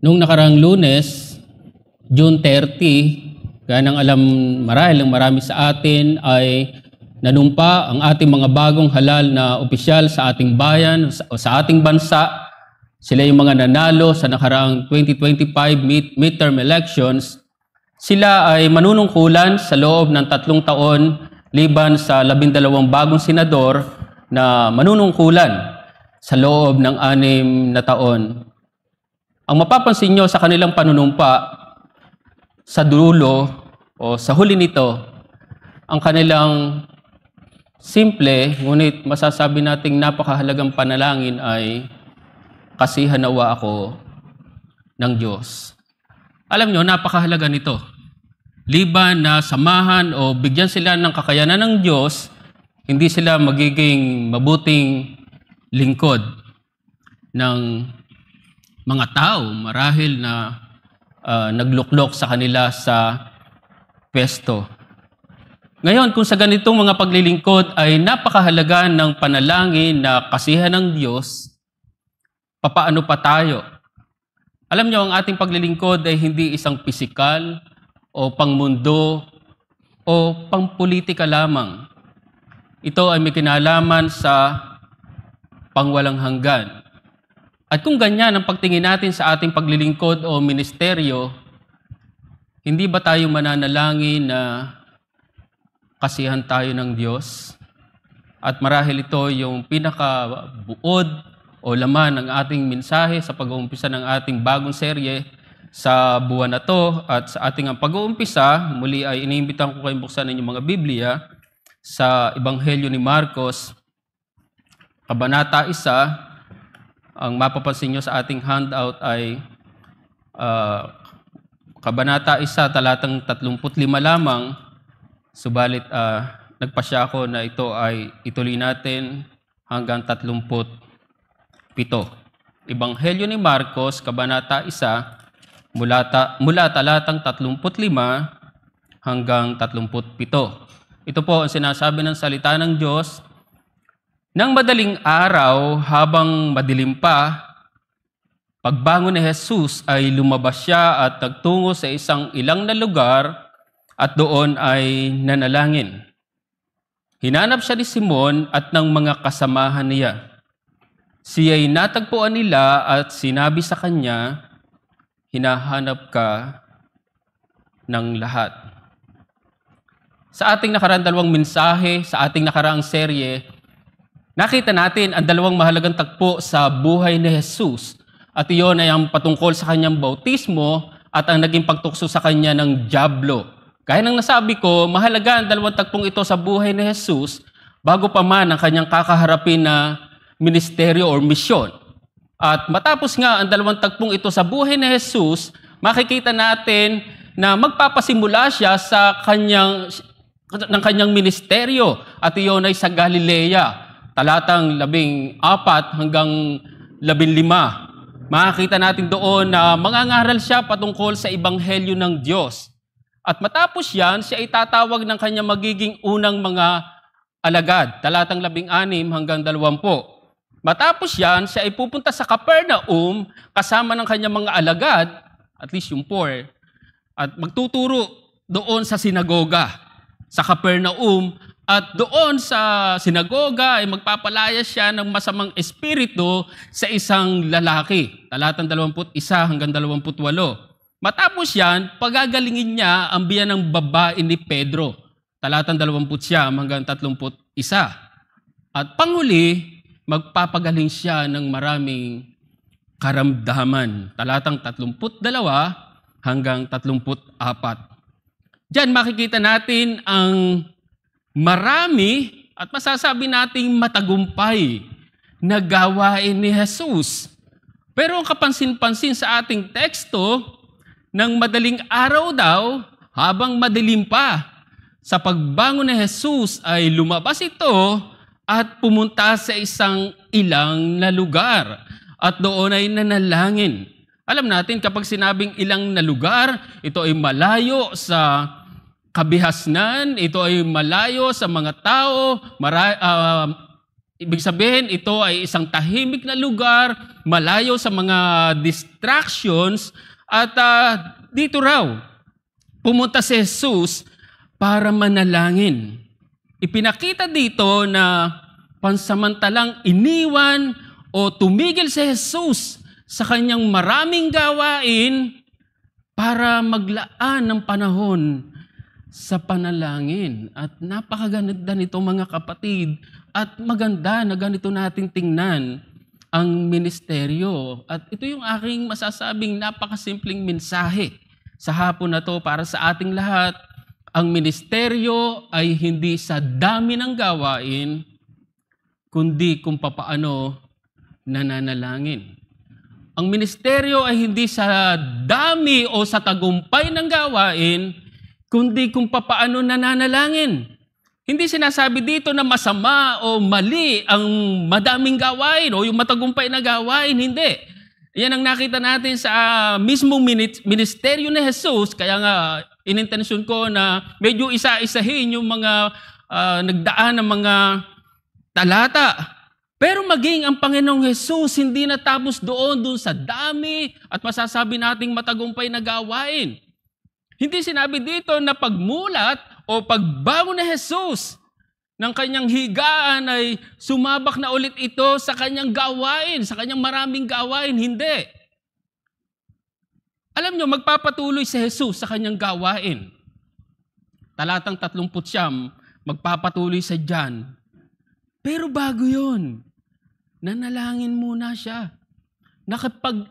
Noong nakarang Lunes, June 30, kaya nang alam marahil ng marami sa atin ay nanumpa ang ating mga bagong halal na opisyal sa ating bayan o sa ating bansa. Sila yung mga nanalo sa nakaraang 2025 midterm elections. Sila ay manunungkulan sa loob ng 3 taon liban sa 12 bagong senador na manunungkulan sa loob ng 6 na taon. Ang mapapansin nyo sa kanilang panunumpa, sa dulo o sa huli nito, ang kanilang simple, ngunit masasabi nating napakahalagang panalangin ay, kasihan nawa ako ng Diyos. Alam nyo, napakahalaga nito. Liban na samahan o bigyan sila ng kakayanan ng Diyos, hindi sila magiging mabuting lingkod ng mga tao marahil na nagluklok sa kanila sa pwesto. Ngayon, kung sa ganitong mga paglilingkod ay napakahalaga ng panalangin na kasihan ng Diyos, papaano pa tayo? Alam nyo, ang ating paglilingkod ay hindi isang pisikal o pangmundo o pangpolitika lamang. Ito ay may kinalaman sa pangwalang hanggan. At kung ganyan ang pagtingin natin sa ating paglilingkod o ministeryo, hindi ba tayo mananalangin na kasihan tayo ng Diyos? At marahil ito yung pinakabuod o laman ng ating mensahe sa pag-uumpisa ng ating bagong serye sa buwan na to. At sa ating pag-uumpisa, muli ay iniimbitan ko kayong buksan ninyong mga Biblia sa Ebanghelyo ni Marcos, Kabanata 1. Ang mapapansin nyo sa ating handout ay Kabanata 1, talatang 35 lamang. Subalit nagpasya ako na ito ay ituloy natin hanggang 37. Ebanghelyo ni Marcos, Kabanata 1, mula talatang 35 hanggang 37. Ito po ang sinasabi ng salita ng Diyos. Nang madaling araw, habang madilim pa, pagbangon ni Jesus ay lumabas siya at nagtungo sa isang ilang na lugar at doon ay nanalangin. Hinanap siya ni Simon at ng mga kasamahan niya. Siya'y natagpuan nila at sinabi sa kanya, hinahanap ka ng lahat. Sa ating nakaraang 2 mensahe, sa ating nakaraang serye, nakita natin ang 2 mahalagang tagpo sa buhay ni Jesus. At iyon ay ang patungkol sa kanyang bautismo at ang naging pagtukso sa kanya ng dyablo. Gaya ng nasabi ko, mahalaga ang 2 tagpong ito sa buhay ni Jesus bago pa man ang kanyang kakaharapin na ministeryo or misyon. At matapos nga ang 2 tagpong ito sa buhay ni Jesus, makikita natin na magpapasimula siya ng kanyang ministeryo. At iyon ay sa Galilea. Talatang 14 hanggang 15. Makikita natin doon na mangangaral siya patungkol sa Ebanghelyo ng Diyos. At matapos yan, siya ay tatawag ng kanyang magiging unang mga alagad. Talatang 16 hanggang 20. Matapos yan, siya ay pupunta sa Capernaum kasama ng kanyang mga alagad, at least yung 4, at magtuturo doon sa sinagoga sa Capernaum. At doon sa sinagoga ay magpapalaya siya ng masamang espiritu sa isang lalaki. Talatang 21 hanggang 28. Matapos yan, pagagalingin niya ang biyan ng babae ni Pedro. Talatang 20 hanggang 31. At panghuli, magpapagaling siya ng maraming karamdaman. Talatang 32 hanggang 34. Diyan makikita natin ang marami at masasabi nating matagumpay na gawain ni Jesus. Pero ang kapansin-pansin sa ating teksto, ng madaling araw daw, habang madilim pa, sa pagbangon ni Jesus ay lumabas ito at pumunta sa isang ilang na lugar. At doon ay nanalangin. Alam natin kapag sinabing ilang na lugar, ito ay malayo sa kabihasnan, ito ay malayo sa mga tao, Ibig sabihin, ito ay isang tahimik na lugar, malayo sa mga distractions, at dito raw, pumunta si Jesus para manalangin. Ipinakita dito na pansamantalang iniwan o tumigil si Jesus sa kanyang maraming gawain para maglaan ng panahon sa panalangin. At napakaganda nito mga kapatid, at maganda na ganito natin tingnan ang ministeryo. At ito yung aking masasabing napakasimpleng mensahe sa hapon na to para sa ating lahat. Ang ministeryo ay hindi sa dami ng gawain, kundi kung papaano nananalangin. Ang ministeryo ay hindi sa dami o sa tagumpay ng gawain, kundi kung papaano nananalangin. Hindi sinasabi dito na masama o mali ang madaming gawain o yung matagumpay na gawain, hindi. Yan ang nakita natin sa mismong ministeryo ni Jesus, kaya nga inintensyon ko na medyo isa-isahin yung mga nagdaan ng mga talata. Pero maging ang Panginoong Jesus hindi natapos doon sa dami at masasabi nating matagumpay na gawain. Hindi sinabi dito na pagmulat o pagbangon ni Jesus ng kanyang higaan ay sumabak na ulit ito sa kanyang gawain, sa kanyang maraming gawain. Hindi. Alam nyo, magpapatuloy si Jesus sa kanyang gawain. Talatang 39, magpapatuloy sa John. Pero bago yun, nanalangin muna siya.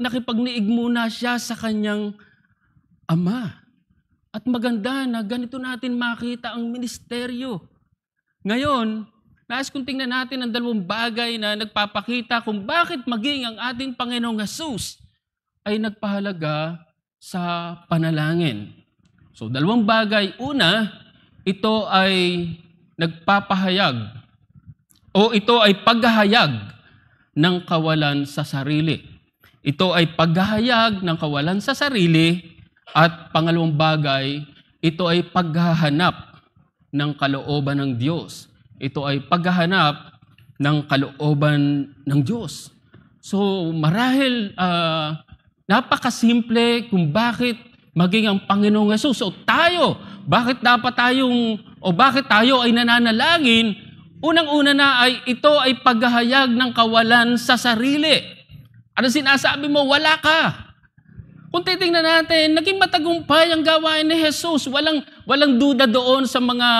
Nakipagniig muna siya sa kanyang Ama. At maganda na ganito natin makita ang ministeryo. Ngayon, nais kong tingnan natin ang dalawang bagay na nagpapakita kung bakit maging ang ating Panginoong Jesus ay nagpahalaga sa panalangin. So, dalawang bagay. Una, ito ay nagpapahayag o ito ay paghahayag ng kawalan sa sarili. Ito ay paghahayag ng kawalan sa sarili. At pangalawang bagay, ito ay paghahanap ng kalooban ng Diyos. Ito ay paghahanap ng kalooban ng Diyos. So marahil napakasimple kung bakit maging ang Panginoong Hesus. So tayo, bakit tayo ay nananalangin? Unang-una na ay ito ay paghahayag ng kawalan sa sarili. Ano sinasabi mo? Wala ka. Kung titingnan natin, naging matagumpay ang gawain ni Jesus. Walang duda doon sa mga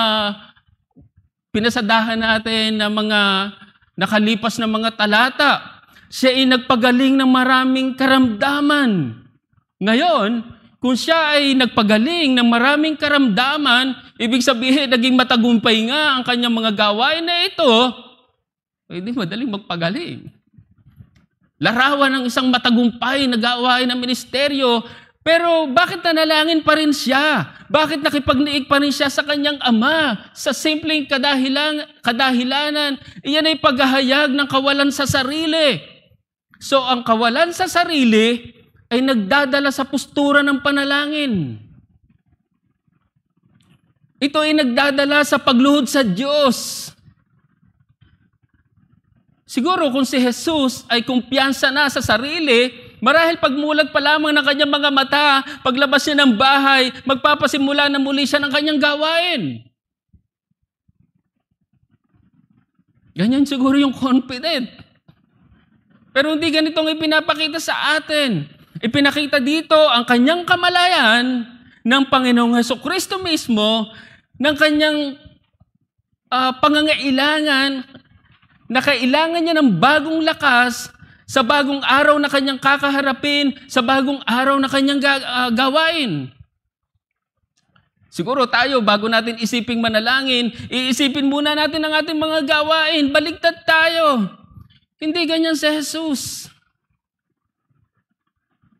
pinasadahan natin na mga nakalipas na mga talata. Siya ay nagpagaling ng maraming karamdaman. Ngayon, kung siya ay nagpagaling ng maraming karamdaman, ibig sabihin, naging matagumpay nga ang kanyang mga gawain na ito, hindi madaling magpagaling. Larawan ng isang matagumpay na gawain ng ministeryo, pero bakit nanalangin pa rin siya? Bakit nakipagniig pa rin siya sa kanyang Ama? Sa simpleng kadahilanan, iyan ay paghahayag ng kawalan sa sarili. So ang kawalan sa sarili ay nagdadala sa postura ng panalangin. Ito ay nagdadala sa pagluhod sa Diyos. Siguro kung si Jesus ay kumpiyansa na sa sarili, marahil pagmulat pa lamang ng kanyang mga mata, paglabas niya ng bahay, magpapasimula na muli siya ng kanyang gawain. Ganyan siguro yung confident. Pero hindi ganitong ipinapakita sa atin. Ipinakita dito ang kanyang kamalayan ng Panginoong Hesukristo mismo, ng kanyang pangangailangan, na kailangan niya ng bagong lakas sa bagong araw na kanyang kakaharapin, sa bagong araw na kanyang gawain. Siguro tayo, bago natin isiping manalangin, iisipin muna natin ang ating mga gawain. Baligtad tayo. Hindi ganyan si Jesus.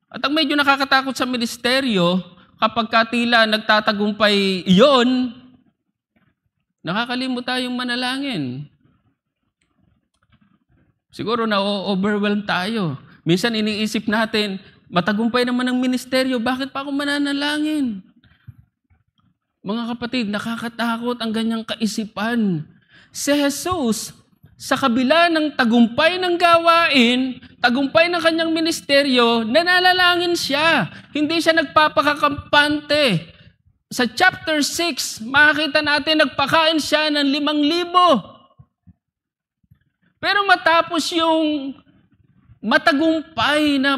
At ang medyo nakakatakot sa ministeryo, kapag tila nagtatagumpay iyon, nakakalimot tayong manalangin. Siguro na-overwhelm tayo. Minsan iniisip natin, matagumpay naman ang ministeryo, bakit pa ako mananalangin? Mga kapatid, nakakatakot ang ganyang kaisipan. Si Jesus, sa kabila ng tagumpay ng gawain, tagumpay ng kanyang ministeryo, nananalangin siya. Hindi siya nagpapakakampante. Sa chapter 6, makikita natin nagpakain siya ng 5,000. Pero matapos yung matagumpay na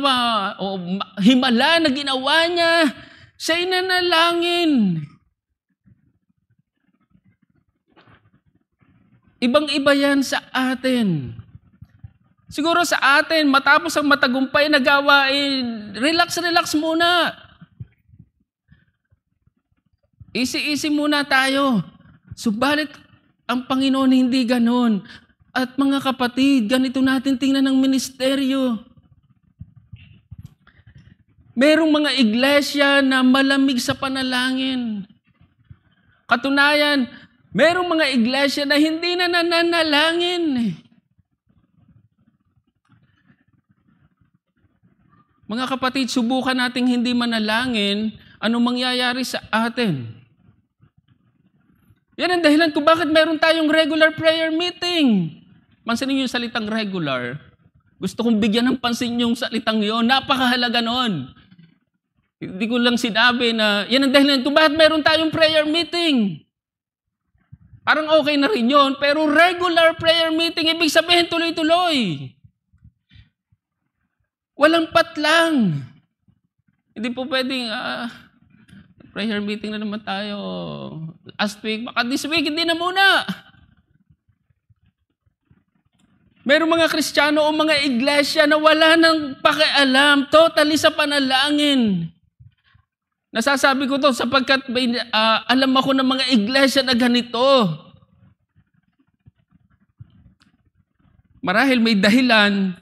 himala na ginawa niya, siya'y nanalangin. Ibang-iba yan sa atin. Siguro sa atin, matapos ang matagumpay na gawain, relax muna. Easy muna tayo. Subalit, ang Panginoon hindi ganon. At mga kapatid, ganito natin tingnan ng ministeryo. Merong mga iglesia na malamig sa panalangin. Katunayan, merong mga iglesia na hindi na nananalangin. Mga kapatid, subukan nating hindi manalangin, anong mangyayari sa atin? Yan ang dahilan kung bakit meron tayong regular prayer meeting. Pansinin niyo yung salitang regular. Gusto kong bigyan ng pansin yung salitang yun. Napakahalaga nun. Hindi ko lang sinabi na yan ang dahilan kung bakit meron tayong prayer meeting. Parang okay na rin yun, pero regular prayer meeting, ibig sabihin tuloy-tuloy. Walang patlang. Hindi po pwedeng, prayer meeting na naman tayo. Last week, baka this week, hindi na muna. Merong mga Kristiyano o mga iglesia na wala nang pakialam, totally sa panalangin. Nasasabi ko to sapagkat alam ako ng mga iglesia na ganito. Marahil may dahilan,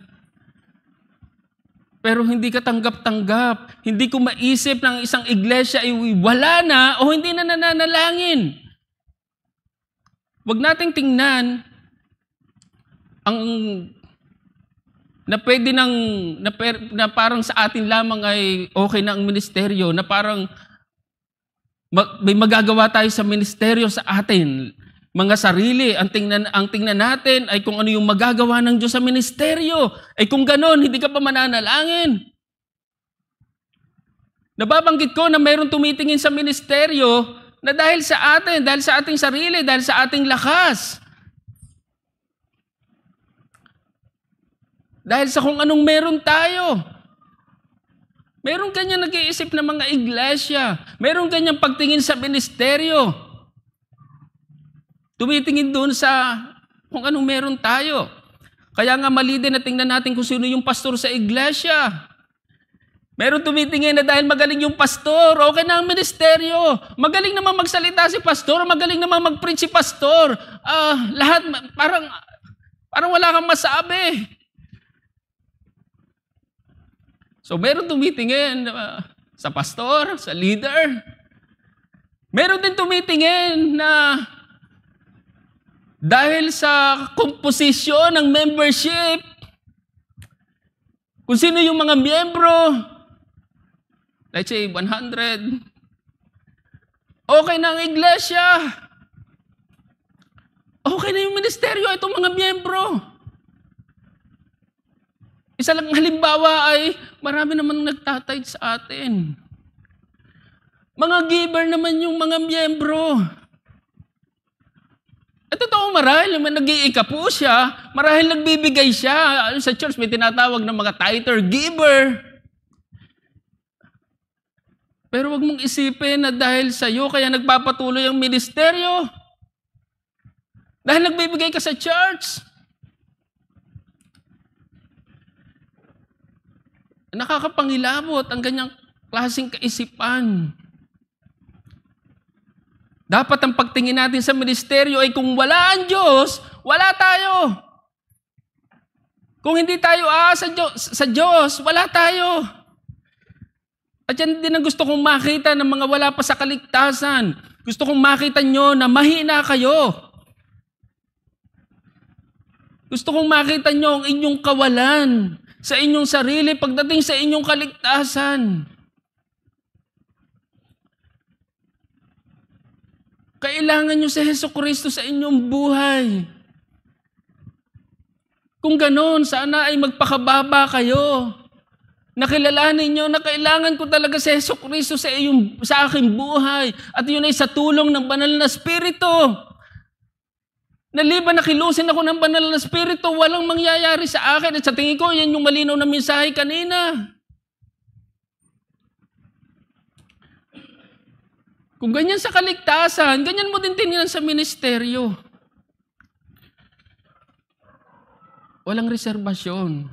pero hindi ka tanggap-tanggap. Hindi ko maisip ng isang iglesia ay wala na o hindi na nananalangin. Huwag nating tingnan ang na pwede na parang sa atin lamang ay okay na ang ministeryo, na parang may magagawa tayo sa ministeryo sa atin. Mga sarili, ang tingnan natin ay kung ano yung magagawa ng Diyos sa ministeryo. Ay kung ganon, hindi ka pa mananalangin. Nababanggit ko na mayroong tumitingin sa ministeryo na dahil sa atin, dahil sa ating sarili, dahil sa ating lakas. Dahil sa kung anong meron tayo. Meron ganyan nag-iisip ng mga iglesia. Meron ganyan pagtingin sa ministeryo. Tumitingin doon sa kung anong meron tayo. Kaya nga mali din na tingnan natin kung sino yung pastor sa iglesia. Meron tumitingin na dahil magaling yung pastor, okay na ang ministeryo. Magaling naman magsalita si pastor, magaling naman mag-preach si pastor. Lahat, parang wala kang masabi. So, meron tumitingin sa pastor, sa leader. Meron din tumitingin na dahil sa komposisyon ng membership, kung sino yung mga miyembro, let's say 100, okay na ang iglesia. Okay na yung ministeryo, itong mga miyembro. Isa lang halimbawa ay marami naman nagtatayad sa atin. Mga giver naman yung mga miyembro. At totoo marahil, nag-iika po siya, marahil nagbibigay siya. Sa church may tinatawag ng mga tither giver. Pero wag mong isipin na dahil sa iyo kaya nagpapatuloy ang ministeryo. Dahil nagbibigay ka sa church. Nakakapangilabot ang ganyang klaseng kaisipan. Dapat ang pagtingin natin sa ministeryo ay kung wala ang Diyos, wala tayo. Kung hindi tayo sa Diyos, wala tayo. At yan din ang gusto kong makita ng mga wala pa sa kaligtasan. Gusto kong makita nyo na mahina kayo. Gusto kong makita nyo ang inyong kawalan sa inyong sarili pagdating sa inyong kaligtasan. Kailangan nyo si Jesucristo sa inyong buhay. Kung ganon, sana ay magpakababa kayo. Nakilalanin nyo na kailangan ko talaga si Jesucristo sa aking buhay. At yun ay sa tulong ng banal na Espiritu. Naliban na kilusin ako ng banal na Espiritu, walang mangyayari sa akin. At sa tingin ko, yan yung malinaw na mensahe kanina. Kung ganyan sa kaligtasan, ganyan mo din tingnan sa ministeryo. Walang reserbasyon.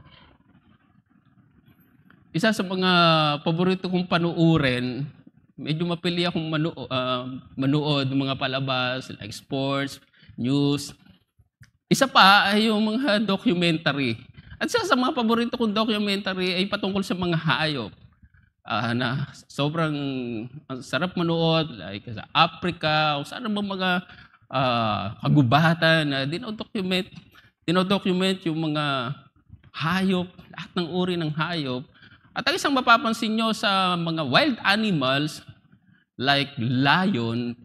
Isa sa mga paborito kong panuurin, medyo mapili akong manood ng mga palabas, like sports, news. Isa pa ay yung mga documentary. At isa sa mga paborito kong documentary ay patungkol sa mga hayop. Na sobrang sarap manood, like sa Africa, o saan ba mga kagubatan na dinodocument yung mga hayop, lahat ng uri ng hayop. At ang isang mapapansin nyo sa mga wild animals, like lion,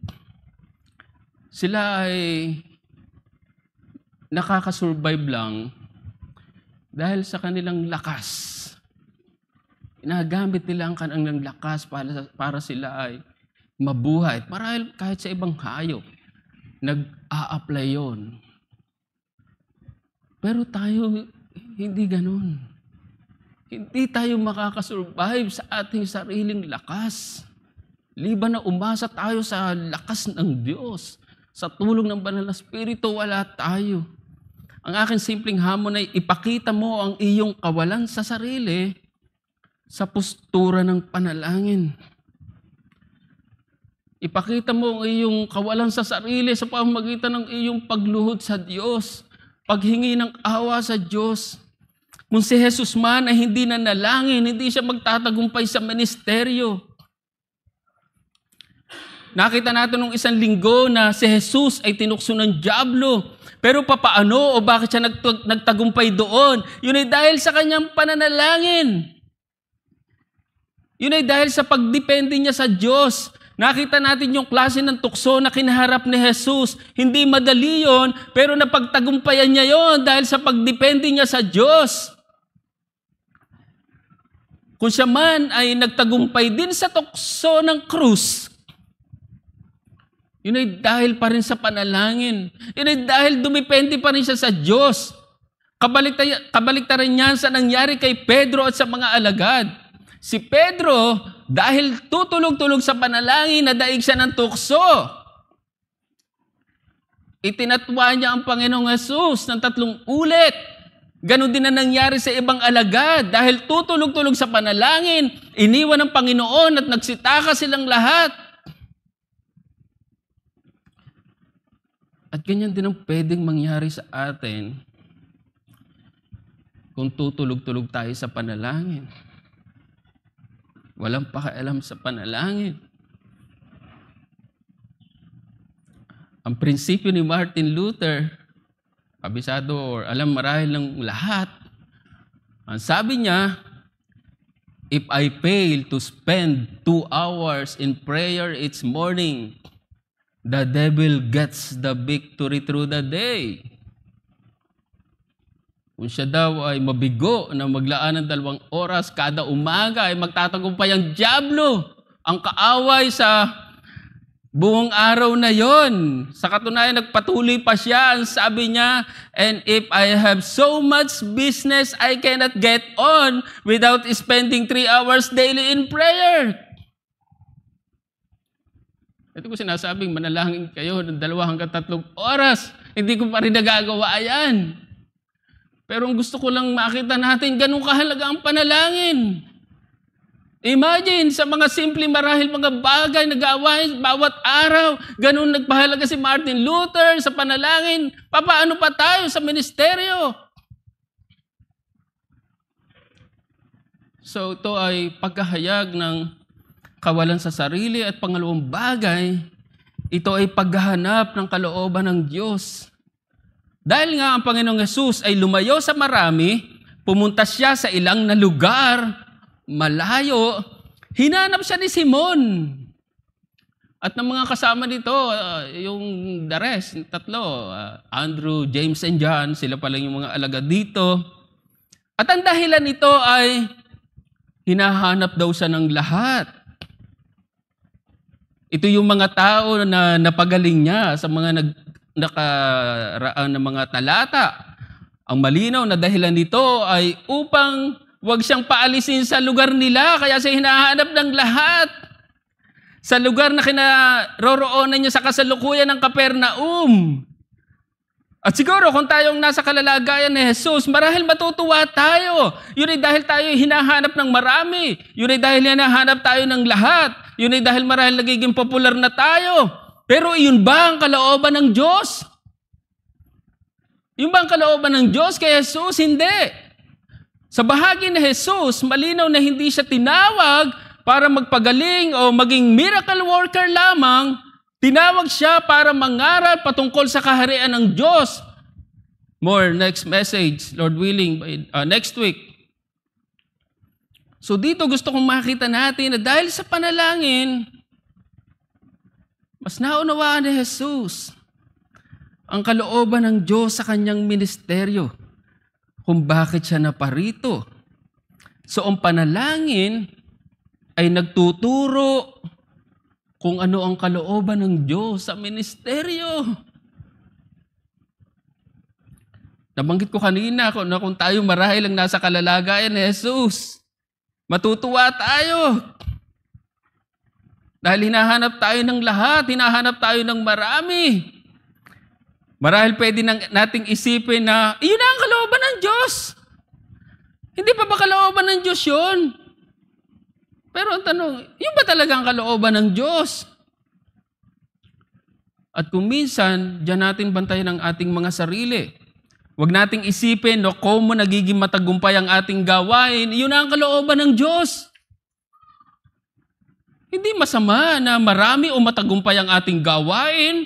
sila ay nakakasurvive lang dahil sa kanilang lakas. Inagamit nila ang kanilang lakas para sila ay mabuhay. Marahil kahit sa ibang hayop, nag-a-apply yun. Pero tayo, hindi ganun. Hindi tayo makakasurvive sa ating sariling lakas. Liban na umasa tayo sa lakas ng Diyos. Sa tulong ng banal na Espiritu, wala tayo. Ang aking simpleng hamon ay ipakita mo ang iyong kawalan sa sarili sa postura ng panalangin. Ipakita mo ang iyong kawalan sa sarili sa pamamagitan ng iyong pagluhod sa Diyos. Paghingi ng awa sa Diyos. Kung si Jesus man ay hindi nanalangin, hindi siya magtatagumpay sa ministeryo. Nakita natin nung isang linggo na si Jesus ay tinukso ng dyablo. Pero papaano o bakit siya nagtagumpay doon? Yun ay dahil sa kanyang pananalangin. Yun ay dahil sa pagdepende niya sa Diyos. Nakita natin yung klase ng tukso na kinaharap ni Jesus. Hindi madali yun, pero napagtagumpayan niya yon dahil sa pagdepende niya sa Diyos. Kung siya man ay nagtagumpay din sa tukso ng krus, yun ay dahil pa rin sa panalangin. Yun ay dahil dumipende pa rin siya sa Diyos. Kabaliktaran niyan sa nangyari kay Pedro at sa mga alagad. Si Pedro, dahil tutulog-tulog sa panalangin, nadaig siya ng tukso. Itinatwa niya ang Panginoong Hesus ng 3 ulit. Ganon din na nangyari sa ibang alagad. Dahil tutulog-tulog sa panalangin, iniwan ng Panginoon at nagsitaka silang lahat. At ganyan din ang pwedeng mangyari sa atin kung tutulog-tulog tayo sa panalangin. Walang pakialam sa panalangin. Ang prinsipyo ni Martin Luther, kabisado or alam marahil ng lahat, ang sabi niya, if I fail to spend 2 hours in prayer each morning, the devil gets the victory through the day. Kung siya daw ay mabigo na maglaan ng 2 oras kada umaga, ay magtatagumpay ang dyablo, ang kaaway sa buong araw na yon. Sa katunayan, nagpatuloy pa siya. Ang sabi niya, and if I have so much business, I cannot get on without spending 3 hours daily in prayer. Ito ko sinasabing, manalangin kayo ng 2 hanggang 3 oras. Hindi ko pa rin nagagawa yan. Pero ang gusto ko lang makita natin, ganun kahalaga ang panalangin. Imagine, sa mga simple marahil mga bagay na gawain bawat araw, ganun nagpahalaga si Martin Luther sa panalangin. Paano pa tayo sa ministeryo? So ito ay pagkahayag ng kawalan sa sarili at pangalawang bagay, ito ay paghahanap ng kalooban ng Diyos. Dahil nga ang Panginoong Hesus ay lumayo sa marami, pumunta siya sa ilang na lugar, malayo, hinanap siya ni Simon. At ng mga kasama dito, yung the rest, yung tatlo, Andrew, James, and John, sila pala yung mga alagad dito. At ang dahilan nito ay hinahanap daw siya ng lahat. Ito yung mga tao na napagaling niya sa mga nakaraan na mga talata. Ang malinaw na dahilan nito ay upang wag siyang paalisin sa lugar nila, kaya siya hinahanap ng lahat. Sa lugar na kinaroroonan niya sa kasalukuyan ng Capernaum. At siguro kung tayong nasa kalalagayan ni Jesus, marahil matutuwa tayo. Yun ay dahil tayo hinahanap ng marami. Yun ay dahil hinahanap tayo ng lahat. Yun ay dahil marahil nagiging popular na tayo. Pero iyon ba ang kalooban ng Diyos? Yun ba ang kalooban ng Diyos kay Jesus? Hindi. Sa bahagi ni Jesus, malinaw na hindi siya tinawag para magpagaling o maging miracle worker lamang. Tinawag siya para mangaral patungkol sa kaharian ng Diyos. More next message, Lord willing, next week. So dito gusto kong makita natin na dahil sa panalangin, mas naunawaan ni Jesus ang kalooban ng Diyos sa kanyang ministeryo, kung bakit siya naparito. So ang panalangin ay nagtuturo kung ano ang kalooban ng Diyos sa ministeryo. Nabanggit ko kanina na kung tayo marahil ang nasa kalalagayan ni Jesus, matutuwa tayo. Dahil hinahanap tayo ng lahat, hinahanap tayo ng marami. Marahil pwede nating isipin na, iyon na ang kalooban ng Diyos. Hindi pa ba kalooban ng Diyos yun? Pero ang tanong, yun ba talaga ang kalooban ng Diyos? At kung minsan, diyan natin bantayan ang ating mga sarili. Huwag nating isipin, no, kung nagiging matagumpay ang ating gawain, yun na ang kalooban ng Diyos. Hindi masama na marami o matagumpay ang ating gawain.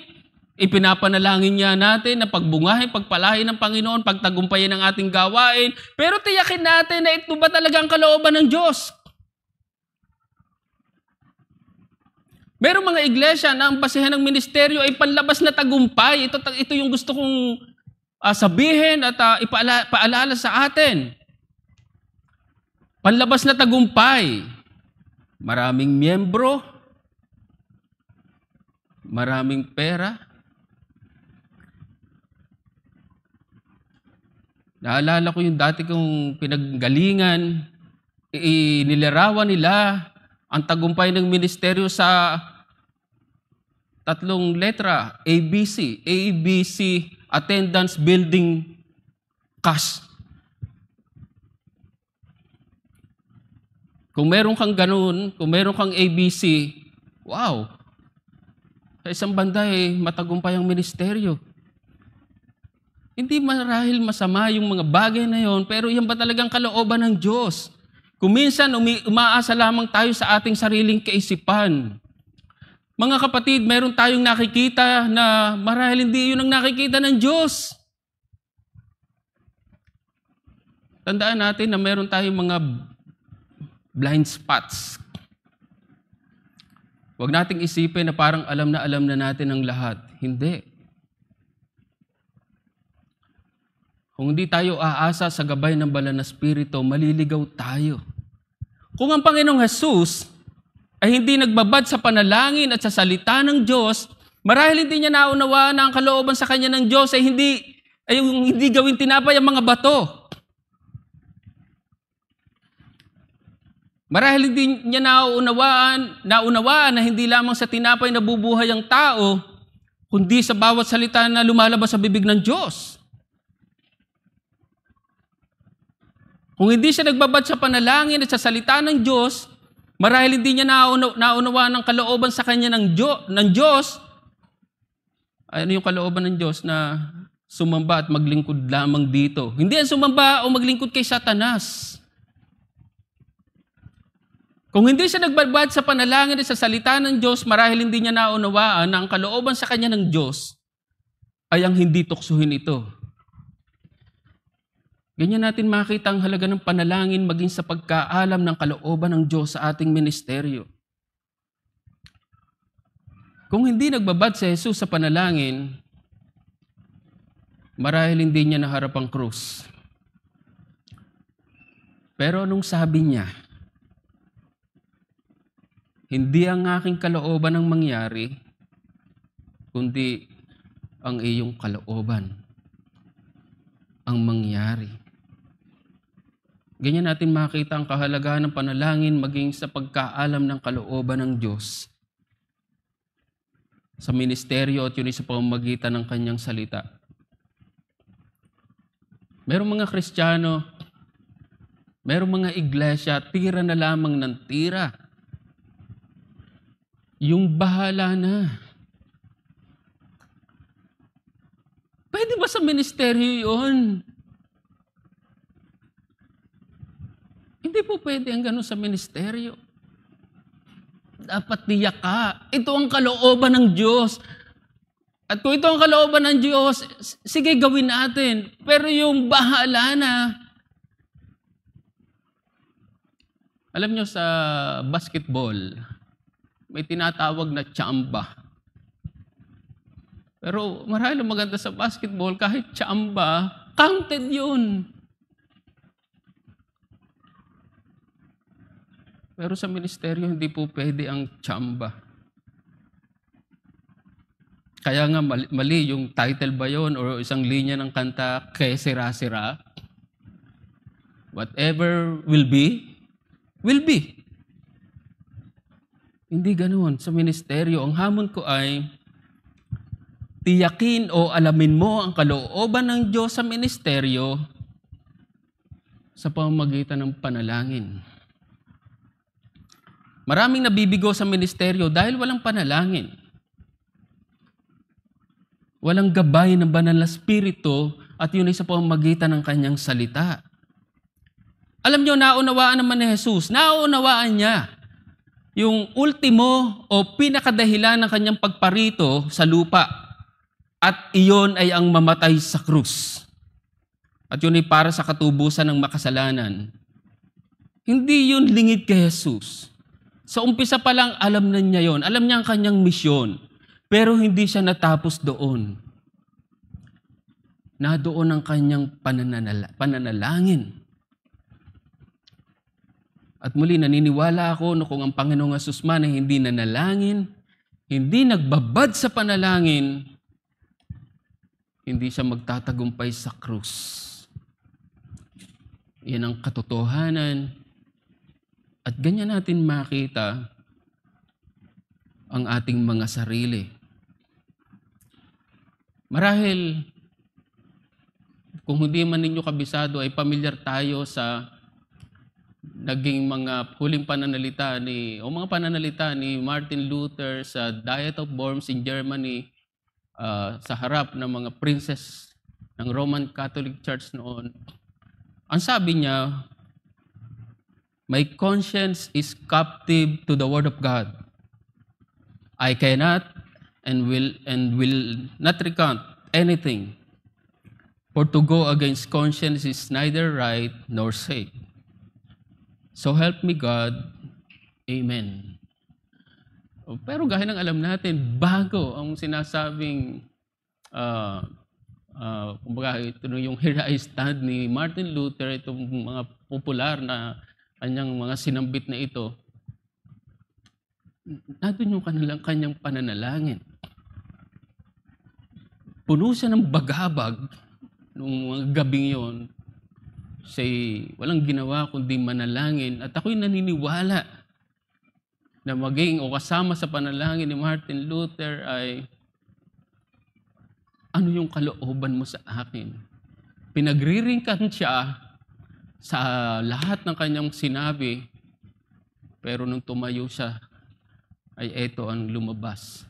Ipinapanalangin niya natin na pagbungahin, pagpalahin ng Panginoon, pagtagumpayin ang ating gawain. Pero tiyakin natin na ito ba talaga ang kalooban ng Diyos? Merong mga iglesia na ang basihan ng ministeryo ay panlabas na tagumpay. Ito yung gusto kong sabihin at ipaalala sa atin. Panlabas na tagumpay. Maraming miyembro, maraming pera. Naalala ko yung dati kong pinaggalingan, nilarawan nila ang tagumpay ng ministeryo sa 3 letra, ABC. ABC, attendance, building, cash. Kung meron kang ganun, kung meron kang ABC, wow! Sa isang banda matagumpay ang ministeryo. Hindi marahil masama yung mga bagay na yon, pero yan ba talagang kalooban ng Diyos? Kung minsan umaasa lamang tayo sa ating sariling kaisipan. Mga kapatid, meron tayong nakikita na marahil hindi yun ang nakikita ng Diyos. Tandaan natin na meron tayong mga blind spots. Huwag nating isipin na parang alam na natin ang lahat. Hindi. Kung hindi tayo aasa sa gabay ng banal na Espiritu, maliligaw tayo. Kung ang Panginoong Jesus ay hindi nagbabad sa panalangin at sa salita ng Diyos, marahil hindi niya naunawaan na ang kalooban sa kanya ng Diyos ay hindi gawin tinapay ang mga bato. Marahil hindi niya naunawaan na hindi lamang sa tinapay nabubuhay ang tao, kundi sa bawat salita na lumalabas sa bibig ng Diyos. Kung hindi siya nagbabad sa panalangin at sa salita ng Diyos, marahil hindi niya naunawaan ang kalooban sa kanya ng Diyos. Ano yung kalooban ng Diyos? Na sumamba at maglingkod lamang dito. Hindi ang sumamba o maglingkod kay Satanas. Kung hindi siya nagbabad sa panalangin at sa salita ng Diyos, marahil hindi niya naunawaan na ang kalooban sa kanya ng Diyos ay ang hindi tuksuhin ito. Ganyan natin makita ang halaga ng panalangin maging sa pagkaalam ng kalooban ng Diyos sa ating ministeryo. Kung hindi nagbabad si Jesus sa panalangin, marahil hindi niya naharap ang krus. Pero nung sabi niya, hindi ang aking kalooban ang mangyari, kundi ang iyong kalooban ang mangyari. Ganyan natin makita ang kahalagahan ng panalangin maging sa pagkaalam ng kalooban ng Diyos sa ministeryo at yun sa pamamagitan ng kanyang salita. Merong mga Kristiyano, merong mga iglesia, tira na lamang ng tira. Yung bahala na. Pwede ba sa ministeryo yun? Hindi po pwede ang gano'n sa ministeryo. Dapat tiyak ka. Ito ang kalooban ng Diyos. At kung ito ang kalooban ng Diyos, sige gawin natin. Pero yung bahala na. Alam nyo sa basketball, may tinatawag na tsamba. Pero marahil maganda sa basketball, kahit tsamba, counted yun. Pero sa ministeryo, hindi po pwede ang tsamba. Kaya nga mali yung title ba yun o isang linya ng kanta, "Que sira-sira." Whatever will be, will be. Hindi ganoon sa ministeryo. Ang hamon ko ay, tiyakin o alamin mo ang kalooban ng Diyos sa ministeryo sa pamamagitan ng panalangin. Maraming nabibigo sa ministeryo dahil walang panalangin. Walang gabay ng banal na spirito at yun ay sa pamamagitan ng kanyang salita. Alam nyo, naunawaan naman ni Jesus, naunawaan niya yung ultimo o pinakadahilan ng kanyang pagparito sa lupa at iyon ay ang mamatay sa krus. At yun ay para sa katubusan ng makasalanan. Hindi yun lingid kay Jesus. Sa umpisa pa lang, alam na niya yon. Alam niya ang kanyang misyon. Pero hindi siya natapos doon. Nadoon ang kanyang pananalangin. At muli, naniniwala ako na kung ang Panginoong Hesus man ay hindi nanalangin, hindi nagbabad sa panalangin, hindi siya magtatagumpay sa krus. Yan ang katotohanan. At ganyan natin makita ang ating mga sarili. Marahil, kung hindi man ninyo kabisado, ay pamilyar tayo sa naging mga huling pananalita mga pananalita ni Martin Luther sa Diet of Worms in Germany sa harap ng mga princess ng Roman Catholic Church noon. Ang sabi niya, "My conscience is captive to the Word of God. I cannot and will not recount anything. For to go against conscience is neither right nor safe. So help me God. Amen." Pero gaya ng alam natin, bago ang sinasabing, kumbaga ito yung "Here I Stand" ni Martin Luther, itong mga popular na kanyang mga sinambit na ito, nandun yung kanyang pananalangin. Puno siya ng bagabag nung mga gabing yon. Siya'y walang ginawa kundi manalangin. At ako'y naniniwala na maging o kasama sa panalangin ni Martin Luther ay, ano yung kalooban mo sa akin? Pinagriringkan siya sa lahat ng kanyang sinabi, pero nung tumayo siya, ay eto ang lumabas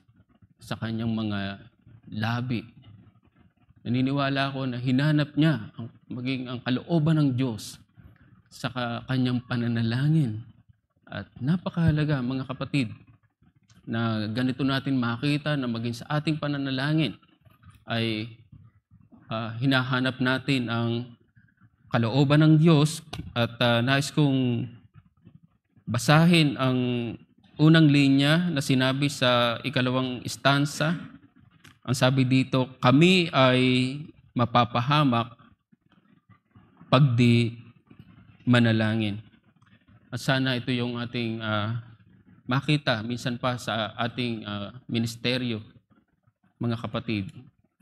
sa kanyang mga labi. Naniniwala ako na hinanap niya maging ang kalooban ng Diyos sa kanyang pananalangin. At napakahalaga, mga kapatid, na ganito natin makita na maging sa ating pananalangin ay hinahanap natin ang kalooban ng Diyos. At nais kong basahin ang unang linya na sinabi sa ikalawang istansa. Ang sabi dito, kami ay mapapahamak pag di manalangin. At sana ito yung ating makita minsan pa sa ating ministeryo, mga kapatid.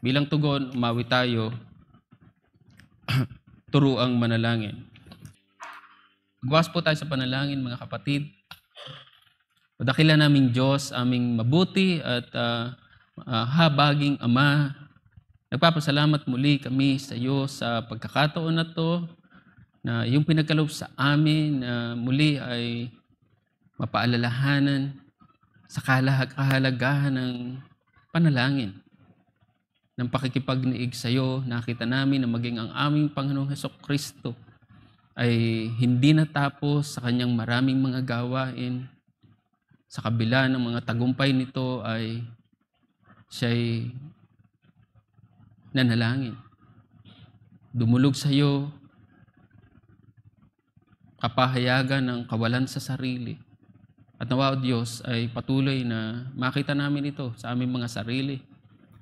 Bilang tugon, umawi tayo, turuang manalangin. Magwas po tayo sa panalangin, mga kapatid. Padakilan naming Diyos, aming mabuti at habaging Ama. Nagpapasalamat muli kami sa iyo sa pagkakataon na to, na yung pinagkaloob sa amin na muli ay mapaalalahanan sa kahalagahan ng panalangin, ng pakikipagniig sa iyo. Nakita namin na maging ang aming Panginoong Hesukristo ay hindi natapos sa kanyang maraming mga gawain. Sa kabila ng mga tagumpay nito ay siya'y nanalangin. Dumulog sa iyo, kapahayagan ng kawalan sa sarili. At nawa, O Diyos, ay patuloy na makita namin ito sa aming mga sarili.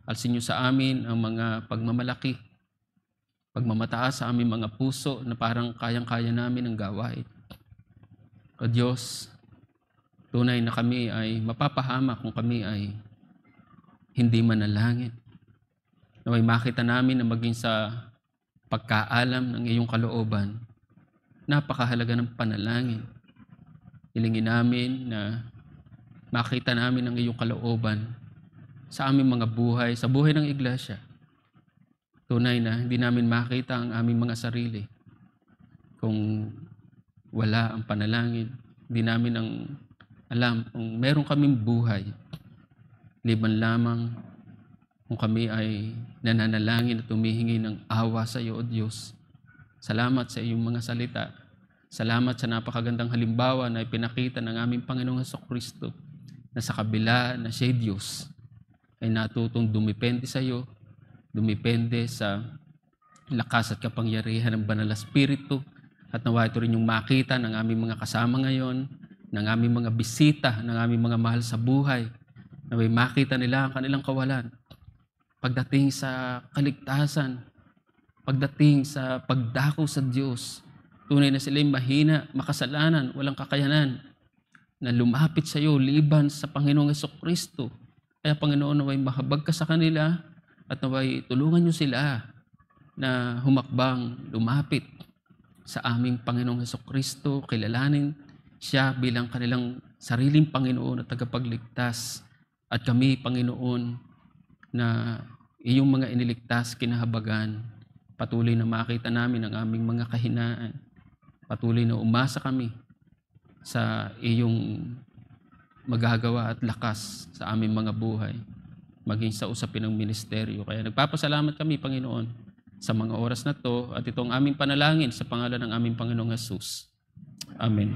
Alsin niyo sa amin ang mga pagmamalaki, pagmamataas sa aming mga puso na parang kayang-kaya namin ang gawain. O Diyos, tunay na kami ay mapapahamak kung kami ay hindi manalangin. Naway makita namin na maging sa pagkaalam ng iyong kalooban, napakahalaga ng panalangin. Hilingin namin na makita namin ang iyong kalooban sa aming mga buhay, sa buhay ng iglesia. Tunay na hindi namin makita ang aming mga sarili kung wala ang panalangin. Hindi namin ang alam kung meron kaming buhay, liban lamang kung kami ay nananalangin at humihingi ng awa sa iyo, O Diyos. Salamat sa iyong mga salita. Salamat sa napakagandang halimbawa na ipinakita ng aming Panginoong Hesukristo na sa kabila na siya'y Diyos ay natutong dumipende sa iyo, dumipende sa lakas at kapangyarihan ng Banal na Espiritu, at nawa ito rin yung makita ng aming mga kasama ngayon, ng aming mga bisita, ng aming mga mahal sa buhay, na may makita nila ang kanilang kawalan pagdating sa kaligtasan, pagdating sa pagdako sa Diyos. Tunay na sila'y mahina, makasalanan, walang kakayanan na lumapit sa iyo liban sa Panginoong Hesukristo. Kaya Panginoon, naway mahabag ka sa kanila at naway tulungan niyo sila na humakbang, lumapit sa aming Panginoong Hesukristo, kilalanin siya bilang kanilang sariling Panginoon at tagapagligtas. At kami, Panginoon, na iyong mga iniligtas, kinahabagan, patuloy na makita namin ang aming mga kahinaan. Patuloy na umasa kami sa iyong magagawa at lakas sa aming mga buhay, maging sa usapin ng ministeryo. Kaya nagpapasalamat kami, Panginoon, sa mga oras na to at itong aming panalangin sa pangalan ng aming Panginoong Jesus. Amen.